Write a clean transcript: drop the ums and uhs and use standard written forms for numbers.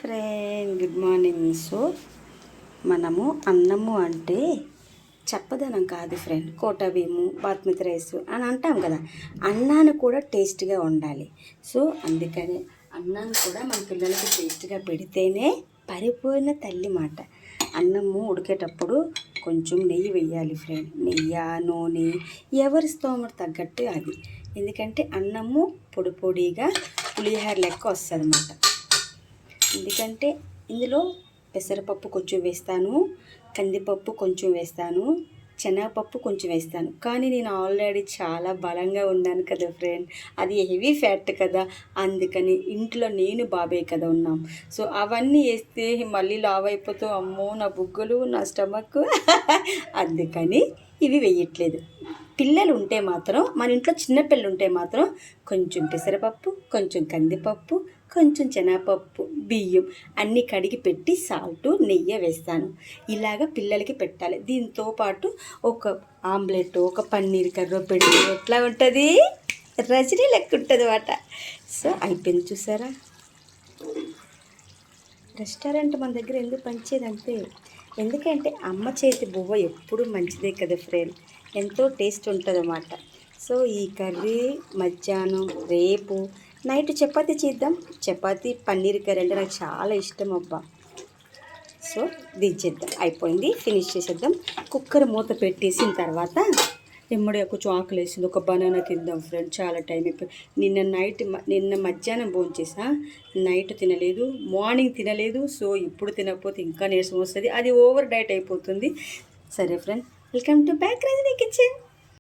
Friend good morning. So మనము అన్నము అంటే చప్పదనం కాదు ఫ్రెండ్, కోట బియ్యము బాస్మతి రైస్ అని అంటాం కదా. అన్నాన్ని కూడా టేస్ట్గా ఉండాలి. సో అందుకని అన్నాన్ని కూడా మన పిల్లలకి టేస్ట్గా పెడితేనే పరిపూర్ణ తల్లి మాట. అన్నము ఉడికేటప్పుడు కొంచెం నెయ్యి వేయాలి ఫ్రెండ్. నెయ్యి నూనె ఎవరి స్తోమత తగ్గట్టు అది. ఎందుకంటే అన్నము పొడి పొడిగా పులిహోర లెక్క వస్తుంది అన్నమాట. ఎందుకంటే ఇందులో పెసరపప్పు కొంచెం వేస్తాను, కందిపప్పు కొంచెం వేస్తాను, శనగపప్పు కొంచెం వేస్తాను. కానీ నేను ఆల్రెడీ చాలా బలంగా ఉన్నాను కదా ఫ్రెండ్, అది హెవీ ఫ్యాట్ కదా. అందుకని ఇంట్లో నేను బాబాయ్ కదా ఉన్నాం. సో అవన్నీ వేస్తే మళ్ళీ లావ్ అయిపోతావు, అమ్మో నా బుగ్గలు నా స్టమక్ అందుకని ఇవి వేయట్లేదు. పిల్లలు ఉంటే మాత్రం, మన ఇంట్లో చిన్నపిల్లలు ఉంటే మాత్రం కొంచెం పెసరపప్పు, కొంచెం కందిపప్పు, కొంచెం శనగపప్పు, బియ్యం అన్నీ కడిగి పెట్టి సాల్ట్ నెయ్యి వేస్తాను. ఇలాగ పిల్లలకి పెట్టాలి. దీంతో పాటు ఒక ఆమ్లెట్, ఒక పన్నీర్ కర్రీ పెడితే ఎట్లా ఉంటుంది, రజనీ లెక్క ఉంటుంది అన్నమాట. సో అయిపోయింది చూసారా. రెస్టారెంట్ మన దగ్గర ఎందుకు పంచేదంటే, ఎందుకంటే అమ్మ చేతి బువ్వ ఎప్పుడు మంచిదే కదా ఫ్రెండ్, ఎంతో టేస్ట్ ఉంటుంది అన్నమాట. సో ఈ కర్రీ మధ్యాహ్నం, రేపు నైట్ చపాతీ చేద్దాం. చపాతీ పన్నీర్ కర్రీ అంటే నాకు చాలా ఇష్టం అబ్బా. సో దించేద్దాం, అయిపోయింది, ఫినిష్ చేసేద్దాం. కుక్కర్ మూత పెట్టేసిన తర్వాత ఎమ్మడి కొంచెం ఆకలి వేసింది, ఒక బనానా తిందాం ఫ్రెండ్. చాలా టైం అయిపోయింది. నిన్న మధ్యాహ్నం భోంచేసా, నైట్ తినలేదు, మార్నింగ్ తినలేదు. సో ఇప్పుడు తినకపోతే ఇంకా నీరసం వస్తుంది, అది ఓవర్ డైట్ అయిపోతుంది. సరే friend, welcome to back Rajani kitchen.